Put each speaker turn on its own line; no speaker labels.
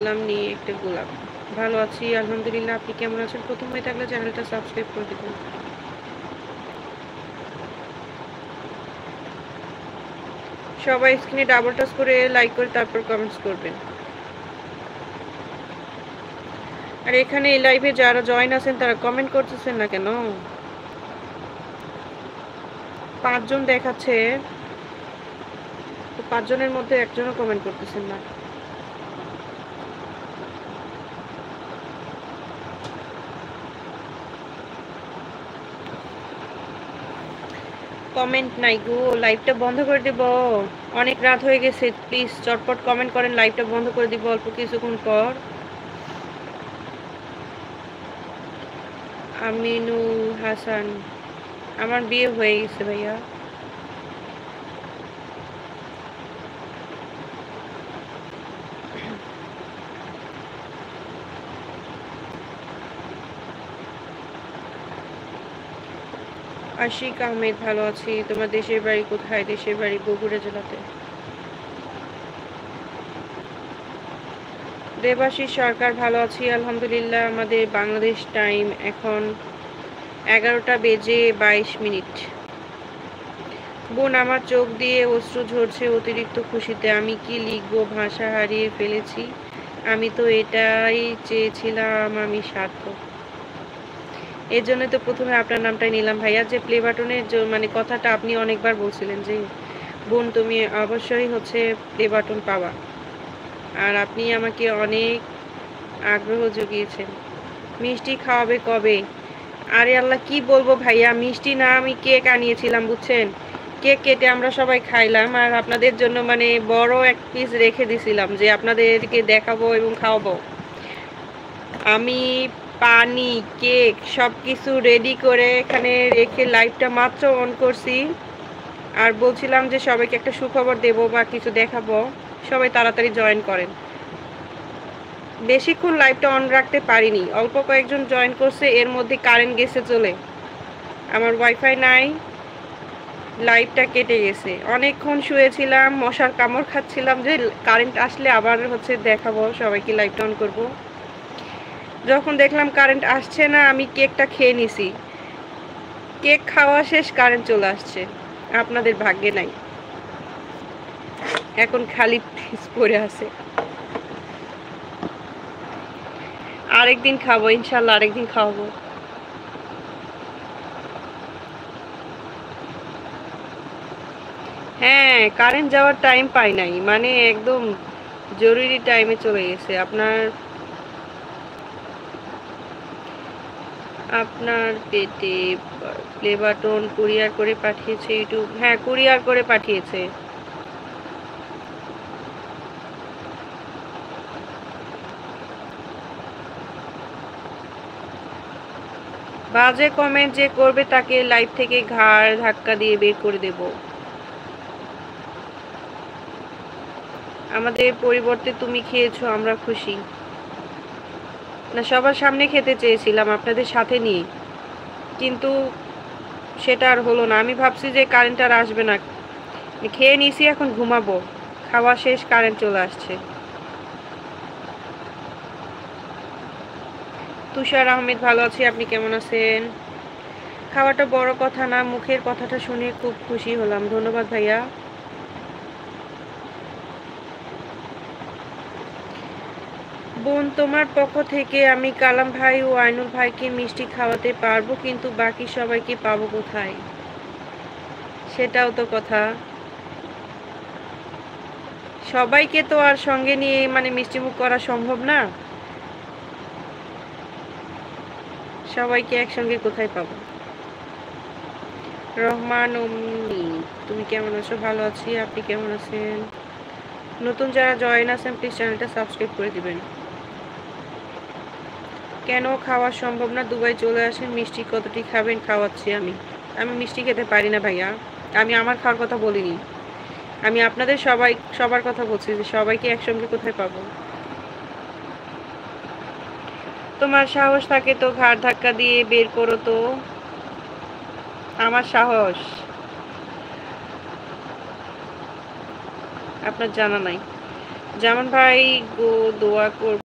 গোলাম নিয়ে একটা গোলাপ। ভালো আছি আলহামদুলিল্লাহ, আপনি কেমন আছেন? প্রথম হয়ে থাকলে চ্যানেলটা সাবস্ক্রাইব করে দেবেন। সবাই স্ক্রিনে ডাবল টাচ করে লাইক করে তারপর কমেন্টস করবেন। আর এখানে এই লাইভে যারা জয়েন আছেন তারা কমেন্ট করতেছেন না কেন? 5 জন দেখাচ্ছে, তো 5 জনের মধ্যে একজনও কমেন্ট করতেছেন না। কমেন্ট নাই গো, লাইভটা বন্ধ করে দেব। অনেক রাত হয়ে গেছে, প্লিজ চটপট কমেন্ট করেন, লাইভটা বন্ধ করে দিব অল্প কিছুক্ষণ পর। আমিনুল হাসান, আমার বিয়ে হয়ে গেছে ভাইয়া। আশিক আহমেদ, ভালো আছি। তোমার দেশের বাড়ি কোথায়? দেশের বাড়ি বগুড়া জেলাতে। দেবাশিস সরকার, ভালো আছি আলহামদুলিল্লাহ। আমাদের বাংলাদেশ টাইম এখন 11টা বেজে 22 মিনিট। বোন, আমার চোখ দিয়ে অশ্রু ঝরছে অতিরিক্ত খুশিতে। আমি কি লিখবো, ভাষা হারিয়ে ফেলেছি। আমি তো এটাই চেয়েছিলাম, আমি সার্থক। এর জন্য তো প্রথমে আপনার নামটাই নিলাম ভাইয়া। যে প্লে বাটনের মানে কথাটা আপনি অনেকবার বলছিলেন যে বোন তুমি অবশ্যই হচ্ছে প্লে বাটন পাবা, আর আপনি আমাকে অনেক আগ্রহ জুগিয়েছেন। মিষ্টি খাওয়াবে কবে? আরে আল্লাহ, কি বলবো ভাইয়া, মিষ্টি না, আমি কেক আনিয়েছিলাম বুঝছেন। কেক কেটে আমরা সবাই খাইলাম, আর আপনাদের জন্য মানে বড় এক পিস রেখে দিছিলাম যে আপনাদেরকে দেখাবো এবং খাওয়াবো। আমি পানি, কেক সব কিছু রেডি করে এখানে রেখে লাইভটা মাত্র অন করছি, আর বলছিলাম যে সবাইকে একটা সুখবর দেবো বা কিছু দেখাবো, সবাই তাড়াতাড়ি জয়েন করেন। বেশিক্ষণ লাইভটা অন রাখতে পারিনি, অল্প কয়েকজন জয়েন করছে, এর মধ্যে কারেন্ট গেছে চলে, আমার ওয়াইফাই নাই, লাইভটা কেটে গেছে। অনেকক্ষণ শুয়েছিলাম, মশার কামড় খাচ্ছিলাম যে কারেন্ট আসলে আবার হচ্ছে দেখাবো, সবাইকে লাইভটা অন করবো। যখন দেখলাম কারেন্ট আসছে না, আমি কেকটা খেয়ে নিছি। কেক খাওয়া শেষ, কারেন্ট চলে আসছে। আপনাদের ভাগ্যে নাই, এখন খালি ফ্রিজ পড়ে আছে। আরেকদিন খাবো ইনশাল্লাহ, আরেকদিন খাওয়াবো। হ্যাঁ, কারেন্ট যাওয়ার টাইম পাই নাই, মানে একদম জরুরি টাইমে চলে গেছে। আপনার পেটে প্লে বাটন কুরিয়ার করে পাঠিয়েছে ইউটিউব। হ্যাঁ, কুরিয়ার করে পাঠিয়েছে। বাজে কমেন্ট যে করবে তাকে লাইভ থেকে ঘাড় ধাক্কা দিয়ে বের করে দেব। আমাদের পরিবর্তে তুমি খেয়েছো, আমরা খুশি। না, সবার সামনে খেতে চেয়েছিলাম আপনাদের সাথে নিয়ে, কিন্তু সেটা আর হলো না। আমি ভাবছি যে কারেন্ট আর আসবে না, খেয়ে নিছি, এখন ঘুমাবো। খাওয়া শেষ, কারেন্ট চলে আসছে। তুষার আহমেদ, ভালো আছি, আপনি কেমন আছেন? খাওয়াটা বড় কথা না, মুখের কথাটা শুনে খুব খুশি হলাম। ধন্যবাদ ভাইয়া। বোন, তোমার পক্ষ থেকে আমি কালাম ভাই ও আইনুল ভাইকে মিষ্টি খাওয়াতে পারবো, কিন্তু বাকি সবাইকে পাবো কোথায়? সেটাও তো কথা। সবাইকে তো আর সঙ্গে নিয়ে মানে মিষ্টিমুখ করা সম্ভব না। সবাইকে একসঙ্গে কোথায় পাবো? রহমান অমনি, তুমি কেমন আছো? ভালো আছি, আপনি কেমন আছেন? নতুন যারা জয়েন আছেন প্লিজ চ্যানেলটা সাবস্ক্রাইব করে দিবেন। কেন খাওয়া সম্ভব না? দুবাই চলে আসেন, মিষ্টি কতটি খাবেন? খাওয়াচ্ছি আমি। আমি মিষ্টি খেতে পারি না ভাইয়া, আমি আমার খাওয়ার কথা বলিনি, আমি আপনাদের সবার কথা বলছি যে সবাইকে একসঙ্গে কোথায় পাবো। তোমার সাহস থাকে তো ঘাড় ধাক্কা দিয়ে বের করো তো। আমার সাহস আপনার জানা নাই। জামান ভাই গো দোয়া কর